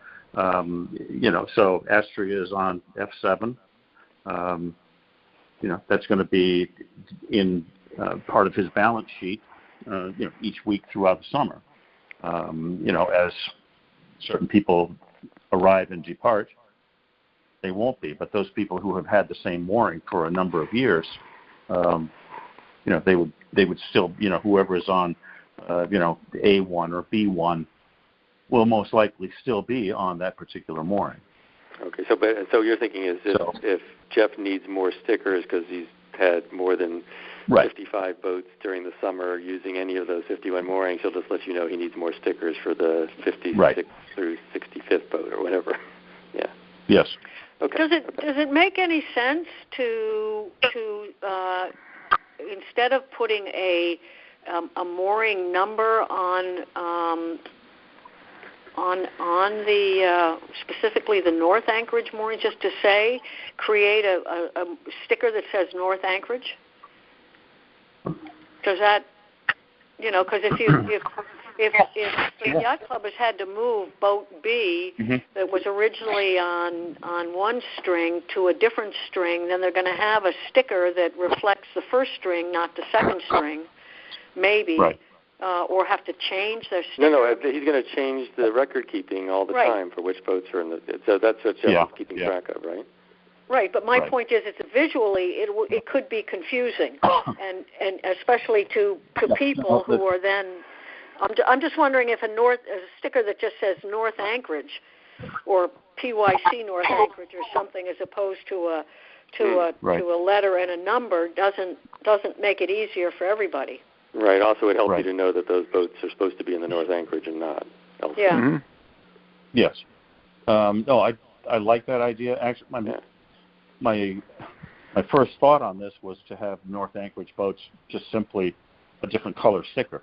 B: So Astria is on F7. That's going to be in part of his balance sheet, each week throughout the summer. As certain people arrive and depart, they won't be. But those people who have had the same mooring for a number of years, they would still, whoever is on, A1 or B1 will most likely still be on that particular mooring.
A: Okay, so you're thinking is if Jeff needs more stickers because he's had more than 55 boats during the summer using any of those 51 moorings, he'll just let you know he needs more stickers for the 56th through 65th boat or whatever. Yeah.
B: Yes.
A: Okay.
D: Does it make any sense to instead of putting a mooring number on the specifically the North Anchorage mooring, just to say, create a sticker that says North Anchorage? Does that, because if the yacht club has had to move boat B that was originally on one string to a different string, then they're going to have a sticker that reflects the first string, not the second string, maybe.
B: Right.
D: Or have to change their sticker.
A: No, he's going to change the record keeping all the time for which boats are in the. So that's what Jeff is keeping track of, right?
D: Right, but my point is, it's visually it could be confusing, and especially to people who are then. I'm just wondering if a sticker that just says North Anchorage, or PYC North Anchorage or something, as opposed to a letter and a number, doesn't make it easier for everybody.
A: Right. Also, it helps you to know that those boats are supposed to be in the North Anchorage and not elsewhere.
D: Yeah. Mm-hmm.
B: Yes. No, I like that idea. Actually, my first thought on this was to have North Anchorage boats just simply a different color sticker.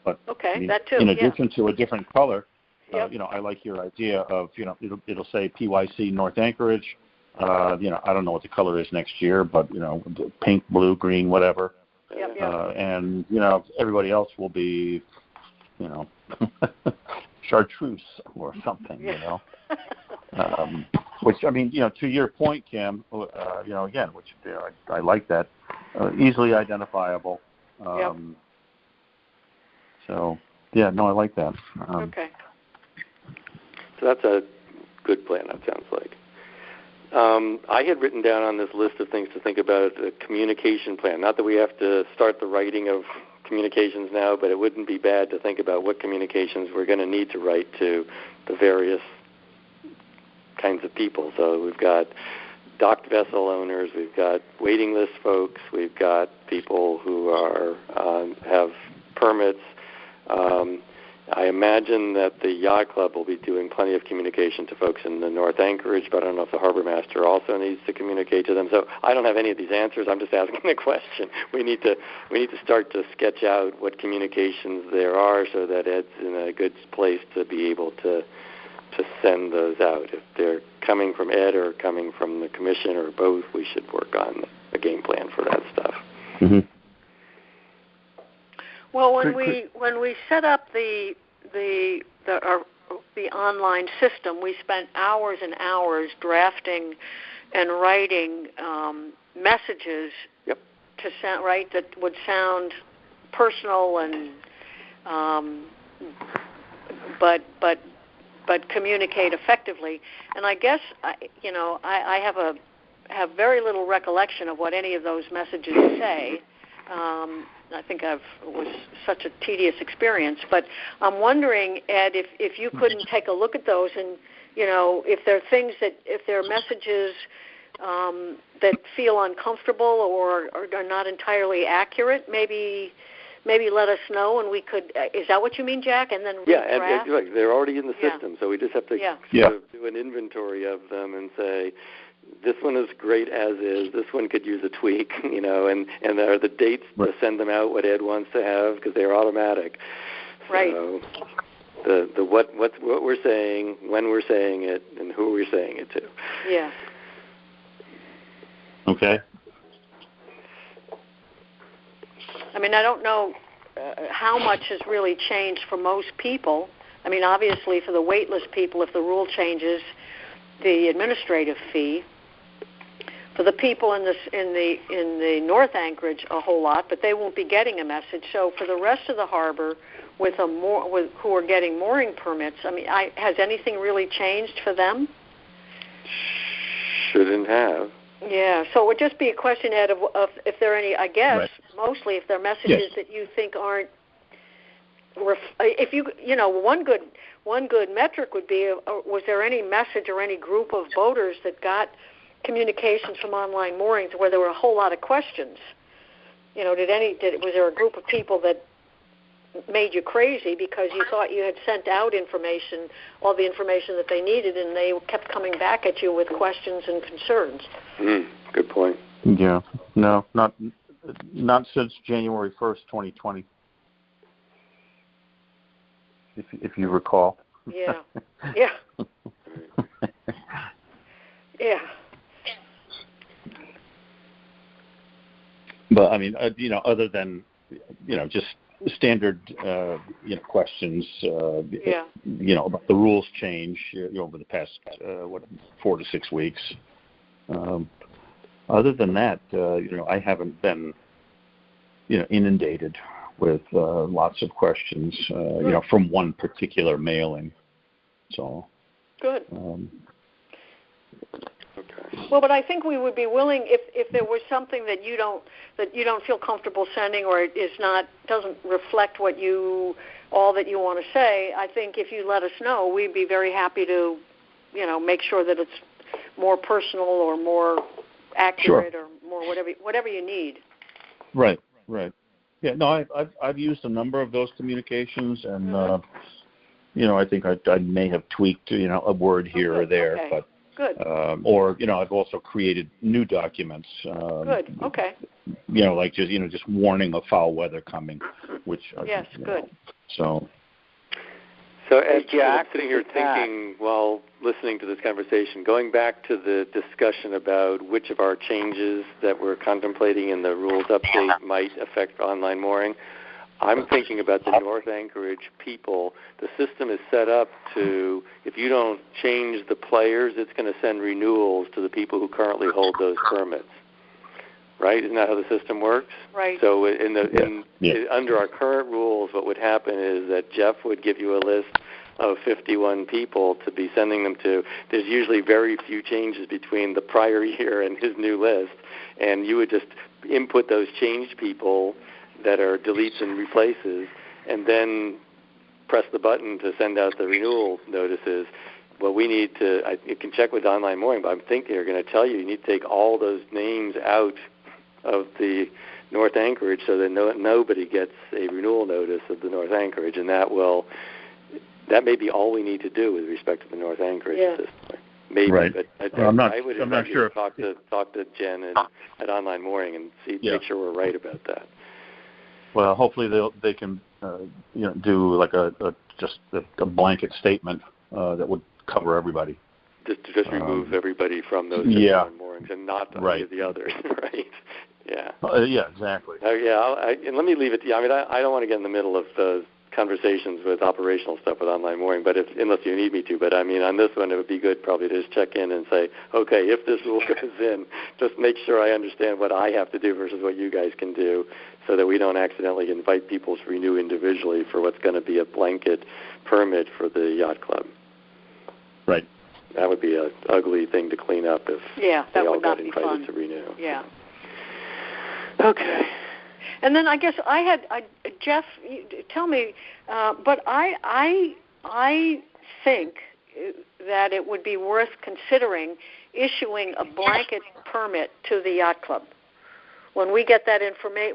B: But
D: okay,
B: I mean,
D: that too.
B: In addition to a different color,
D: yep.
B: I like your idea of it'll say PYC North Anchorage. I don't know what the color is next year, but pink, blue, green, whatever.
D: Yep.
B: And everybody else will be chartreuse or something. Which I mean, to your point, Kim. Again, which I like that, easily identifiable.
D: Yep.
B: So yeah, no, I like that.
D: Okay.
A: So that's a good plan. That sounds like. I had written down on this list of things to think about a communication plan. Not that we have to start the writing of communications now, but it wouldn't be bad to think about what communications we're going to need to write to the various kinds of people. So we've got docked vessel owners, we've got waiting list folks, we've got people who are have permits. I imagine that the yacht club will be doing plenty of communication to folks in the North Anchorage, but I don't know if the harbor master also needs to communicate to them. So I don't have any of these answers. I'm just asking the question. We need to start to sketch out what communications there are so that Ed's in a good place to be able to send those out. If they're coming from Ed or coming from the commission or both, we should work on a game plan for that stuff.
B: Mm-hmm.
D: Well, when we set up the online system, we spent hours and hours drafting and writing messages
A: yep.
D: to sound that would sound personal and but communicate effectively. And I guess I have very little recollection of what any of those messages say. I think it was such a tedious experience. But I'm wondering, Ed, if you couldn't take a look at those and, if there are things if there are messages that feel uncomfortable or are not entirely accurate, maybe let us know and we could. Is that what you mean, Jack? And then
A: and they're already in the system, so we just have to sort of do an inventory of them and say, this one is great as is. This one could use a tweak, and there are the dates to send them out, what Ed wants to have, because they're automatic.
D: Right.
A: So the what we're saying, when we're saying it, and who we're saying it to.
D: Yeah.
B: Okay.
D: I mean, I don't know how much has really changed for most people. I mean, obviously for the waitlist people, if the rule changes, the administrative fee. For the people in the North Anchorage, a whole lot, but they won't be getting a message. So for the rest of the harbor, who are getting mooring permits, I mean, has anything really changed for them?
A: Shouldn't have.
D: Yeah. So it would just be a question, Ed, of if there are any. I guess mostly if there are messages that you think aren't. If one good metric would be, was there any message or any group of boaters that got communications from online moorings where there were a whole lot of questions? Was there a group of people that made you crazy because you thought you had sent out all the information that they needed, and they kept coming back at you with questions and concerns?
A: Good point.
B: Yeah. No, not since January 1st, 2020. If you recall.
D: Yeah. Yeah. Yeah.
B: But I mean, other than just standard questions, about the rules change over the past 4 to 6 weeks. Other than that, I haven't been inundated with lots of questions, from one particular mailing. So
D: good. Well, but I think we would be willing if there was something that you don't feel comfortable sending, or doesn't reflect all that you want to say. I think if you let us know, we'd be very happy to, make sure that it's more personal or more accurate or more whatever you need.
B: Right. Yeah. No, I've used a number of those communications, and I think I may have tweaked a word here or there, but.
D: Good.
B: Or I've also created new documents.
D: Good. Okay.
B: Like just warning of foul weather coming. which
D: yes, good.
B: So
A: Ed, I'm sitting here thinking while listening to this conversation, going back to the discussion about which of our changes that we're contemplating in the rules update might affect online mooring, I'm thinking about the North Anchorage people. The system is set up to, if you don't change the players, it's going to send renewals to the people who currently hold those permits. Right? Isn't that how the system works?
D: Right.
A: So under our current rules, what would happen is that Jeff would give you a list of 51 people to be sending them to. There's usually very few changes between the prior year and his new list, and you would just input those changed people that are deletes and replaces, and then press the button to send out the renewal notices. Well, we need to, you can check with Online Mooring, but I'm thinking they're going to tell you need to take all those names out of the North Anchorage so that nobody gets a renewal notice of the North Anchorage, and that may be all we need to do with respect to the North Anchorage at this point. Maybe,
B: right.
A: But
B: I'm not
A: to
B: sure.
A: Talk to Jen at Online Mooring and make sure we're right about that.
B: Well, hopefully they can do like just a blanket statement that would cover everybody.
A: Just remove everybody from those online moorings and not any of the others, right? Yeah.
B: Yeah, exactly.
A: And let me leave it to you. I mean, I don't want to get in the middle of conversations with operational stuff with Online Mooring, but unless you need me to. But I mean, on this one, it would be good probably to just check in and say, okay, if this rule goes in, just make sure I understand what I have to do versus what you guys can do, so that we don't accidentally invite people to renew individually for what's going to be a blanket permit for the yacht club.
B: Right.
A: That would be an ugly thing to clean up if
D: that
A: they all
D: would
A: got
D: not be
A: invited
D: fun.
A: to renew.
D: Yeah.
A: Okay.
D: And then I guess Jeff, tell me, but I think that it would be worth considering issuing a blanket permit to the yacht club when we get that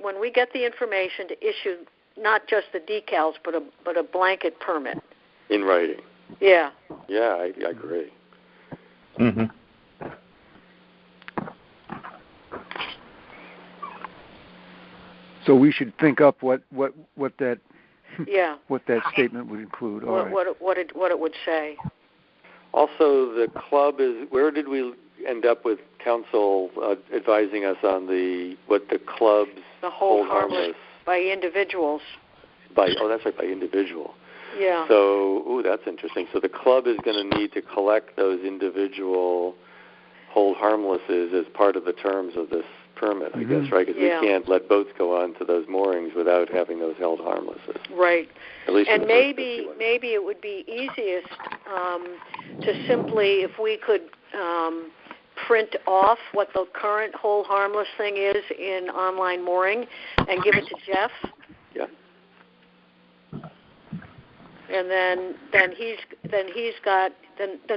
D: when we get the information to issue not just the decals but a blanket permit
A: in writing.
D: Yeah.
A: Yeah, I agree.
B: Mm-hmm.
E: So we should think up what that what that statement would include.
D: What it would say.
A: Also, the club is. Where did we end up with council advising us on what the club's
D: hold harmless by individuals?
A: That's right, by individual.
D: Yeah.
A: So, that's interesting. So the club is going to need to collect those individual hold harmlesses as part of the terms of this permit, I guess, right? Because we can't let boats go on to those moorings without having those held harmlesses.
D: Right.
A: At least
D: maybe it would be easiest to simply, if we could print off what the current hold harmless thing is in Online Mooring and give it to Jeff.
A: Yeah.
D: And then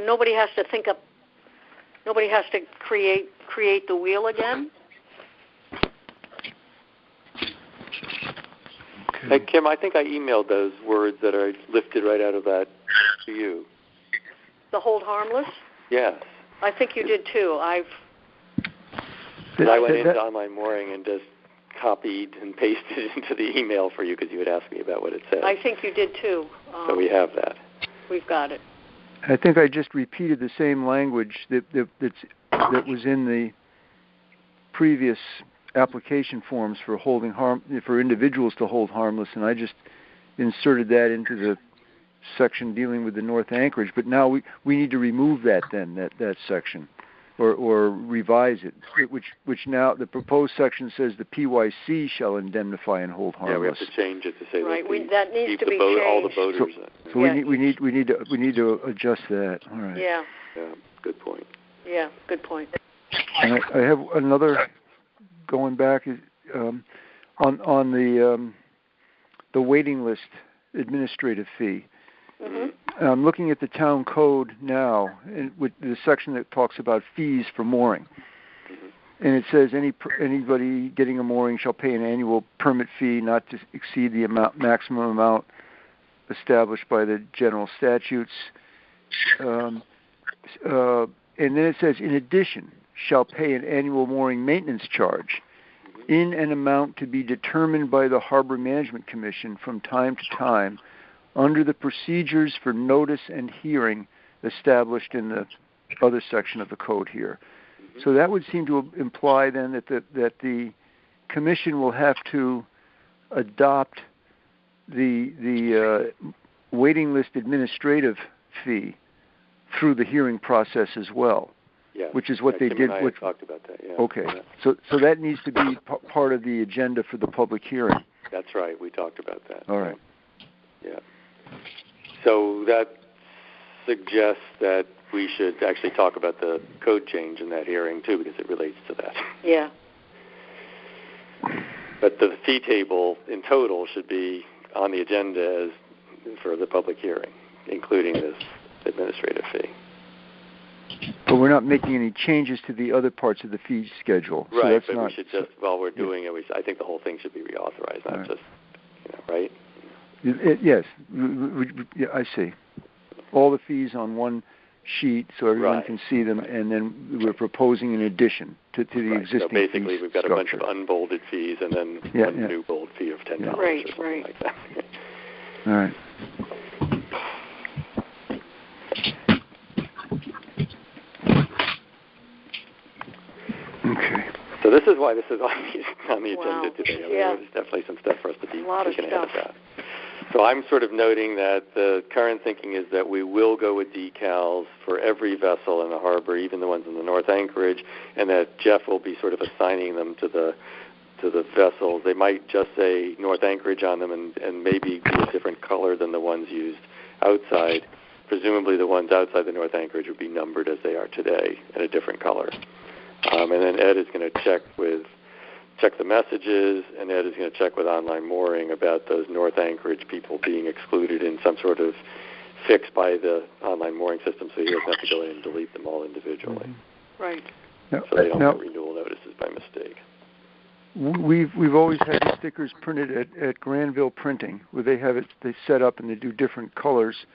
D: nobody has to nobody has to create the wheel again.
A: Hey, Kim, I think I emailed those words that are lifted right out of that to you.
D: The hold harmless?
A: Yes.
D: I think you did too. I
A: went into Online Mooring and just copied and pasted into the email for you because you had asked me about what it said.
D: I think you did too.
A: So we have that.
D: We've got it.
E: I think I just repeated the same language that was in the previous application forms for individuals to hold harmless, and I just inserted that into the section dealing with the North Anchorage. But now we need to remove that section, or revise it, which now the proposed section says the PYC shall indemnify and hold harmless.
A: Yeah, we have to change it to say
D: that needs to be changed.
A: All the boaters.
E: So we need to adjust that. All right.
D: Yeah.
A: Yeah. Good point.
D: Yeah. Good point.
E: And I have another. Going back on the waiting list administrative fee.
D: Mm-hmm.
E: I'm looking at the town code now, with the section that talks about fees for mooring, and it says anybody getting a mooring shall pay an annual permit fee not to exceed the maximum amount established by the general statutes, and then it says in addition shall pay an annual mooring maintenance charge. in an amount to be determined by the Harbor Management Commission from time to time under the procedures for notice and hearing established in the other section of the code here. Mm-hmm. So that would seem to imply then that the commission will have to adopt the waiting list administrative fee through the hearing process as well.
A: Yes,
E: which is what they did.
A: We talked about that. Yeah.
E: Okay,
A: yeah.
E: So that needs to be part of the agenda for the public hearing.
A: That's right. We talked about that.
E: All right.
A: Yeah. So that suggests that we should actually talk about the code change in that hearing too, because it relates to that.
D: Yeah.
A: But the fee table in total should be on the agenda for the public hearing, including this administrative fee.
E: But we're not making any changes to the other parts of the fee schedule.
A: Right,
E: so that's
A: but
E: not,
A: we should just, while we're doing it, I think the whole thing should be reauthorized, not just, right?
E: Yes, I see. All the fees on one sheet so everyone can see them, and then we're proposing an addition to the existing.
A: So basically we've got
E: structure.
A: A bunch of unbolded fees and then one new bold fee of $10 or something like that.
E: All right. Okay.
A: So this is why this is on the agenda today. I mean,
D: yeah.
A: There's definitely some stuff for us to be thinking
D: stuff.
A: about. So I'm sort of noting that the current thinking is that we will go with decals for every vessel in the harbor, even the ones in the North Anchorage, and that Jeff will be sort of assigning them to the vessels. They might just say North Anchorage on them and maybe be a different color than the ones used outside. Presumably the ones outside the North Anchorage would be numbered as they are today in a different color. And then Ed is going to check the messages, and Ed is going to check with Online Mooring about those North Anchorage people being excluded in some sort of fix by the Online Mooring system, so he doesn't have to go in and delete them all individually.
D: Mm-hmm. Right.
A: So they don't get renewal notices by mistake.
E: We've always had the stickers printed at Granville Printing, where they have it. They set up and they do different colors.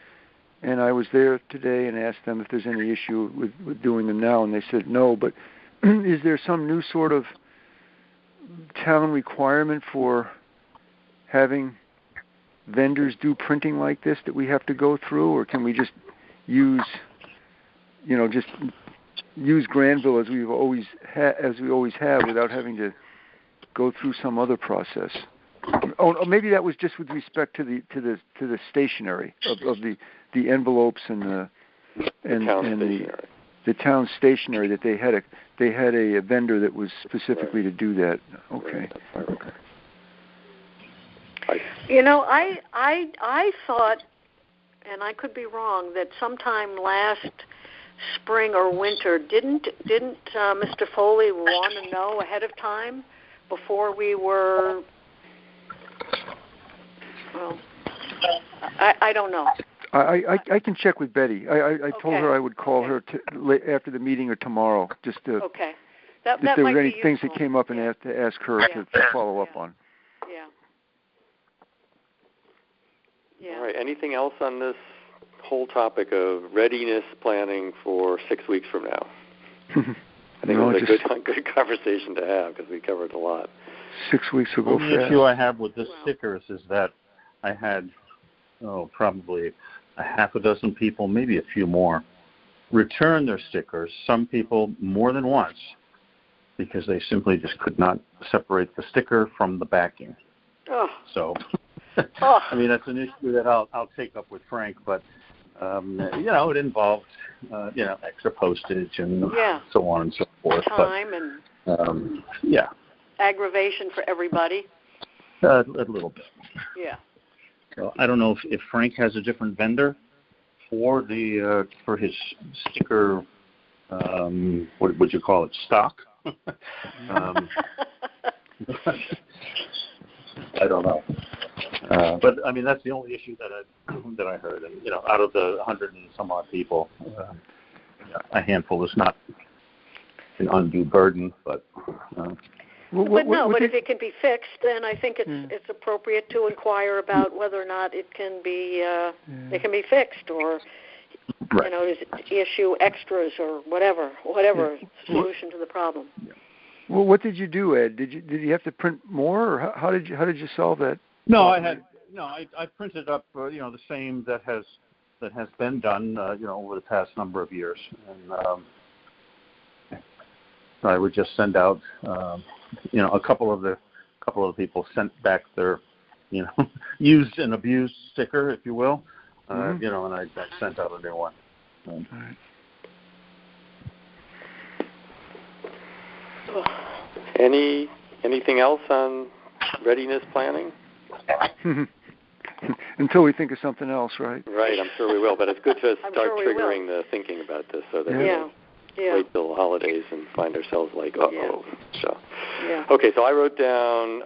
E: And I was there today and asked them if there's any issue with doing them now, and they said no. But is there some new sort of town requirement for having vendors do printing like this that we have to go through, or can we just use Granville as we always have without having to go through some other process? Or maybe that was just with respect to the stationery of the envelopes and the town stationery that they had a vendor that was specifically to do that. Okay.
D: I thought, and I could be wrong, that sometime last spring or winter, didn't Mr. Foley want to know ahead of time before we were? Well, I don't know.
E: I can check with Betty. I told her I would call her after the meeting or tomorrow, just to
D: if
E: there were any things that came up and to ask her to follow up on.
A: Yeah. All right. Anything else on this whole topic of readiness planning for 6 weeks from now? I think it was a good conversation to have because we covered a lot.
E: 6 weeks will go fast.
B: The issue I have with the stickers is that I had probably a half a dozen people, maybe a few more, return their stickers, some people more than once, because they simply just could not separate the sticker from the backing.
D: Oh.
B: So, I mean, that's an issue that I'll take up with Frank, but, it involved, extra postage and so on and so forth.
D: Time and aggravation for everybody.
B: A little bit.
D: Yeah.
B: So I don't know if Frank has a different vendor for his sticker. What would you call it? Stock. I don't know. But I mean, that's the only issue that I heard. And out of the 100 and some odd people, a handful is not an undue burden, but.
D: But if it can be fixed, then I think it's appropriate to inquire about whether or not it can be fixed, or issue extras or whatever solution to the problem.
E: Well, what did you do, Ed? Did you have to print more, or how did you solve that?
B: No, I printed up the same that has been done over the past number of years, and I would just send out a couple of the people sent back their used and abused sticker, if you will, and I sent out a new one.
E: All right.
A: Anything else on readiness planning?
E: Until we think of something else, right?
A: Right, I'm sure we will. But it's good to start triggering the thinking about this, so that we don't wait till the holidays and find ourselves like, uh-oh. So, okay, so I wrote down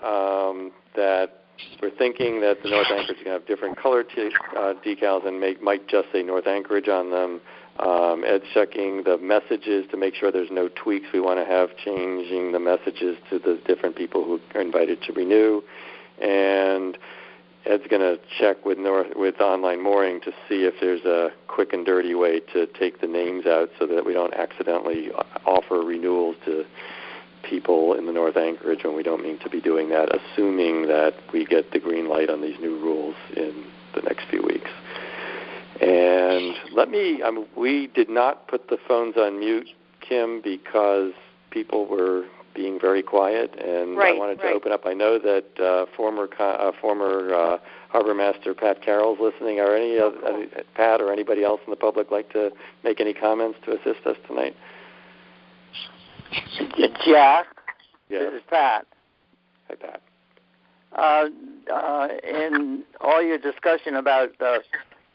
A: that we're thinking that the North Anchorage is going to have different color decals and might just say North Anchorage on them. Ed's checking the messages to make sure there's no tweaks we want to have, changing the messages to the different people who are invited to renew. And Ed's going to check with Online Mooring to see if there's a quick and dirty way to take the names out so that we don't accidentally offer renewals to people in the North Anchorage when we don't mean to be doing that, assuming that we get the green light on these new rules in the next few weeks. And we did not put the phones on mute, Kim, because people were being very quiet, and I wanted to open up. I know that former Harbor Master Pat Carroll's listening. Are any Pat or anybody else in the public like to make any comments to assist us tonight?
F: Jack,
A: yes.
F: This is Pat.
A: Hi, Pat.
F: In all your discussion about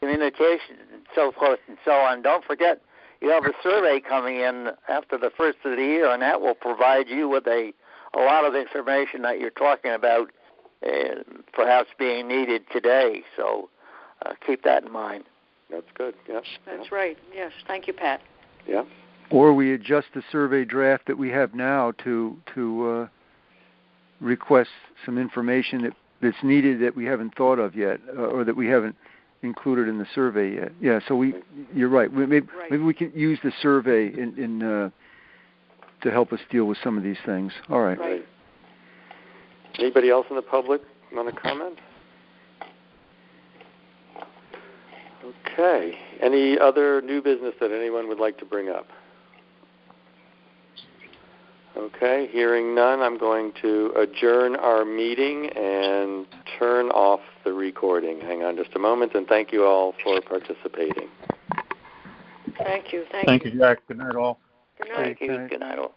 F: communication and so forth and so on, don't forget you have a survey coming in after the first of the year, and that will provide you with a lot of information that you're talking about perhaps being needed today. So keep that in mind.
A: That's good. Yeah.
D: That's right. Yes. Thank you, Pat.
A: Yeah.
E: Or we adjust the survey draft that we have now to request some information that's needed that we haven't thought of yet, or that we haven't included in the survey yet. Yeah, so you're right. Maybe we can use the survey in to help us deal with some of these things. All right.
A: Right. Anybody else in the public want to comment? Okay. Any other new business that anyone would like to bring up? Okay, hearing none, I'm going to adjourn our meeting and turn off the recording. Hang on just a moment, and thank you all for participating.
D: Thank you.
B: Thank you, Jack. Good night, all.
D: Good night.
F: Thank you. Good night, all.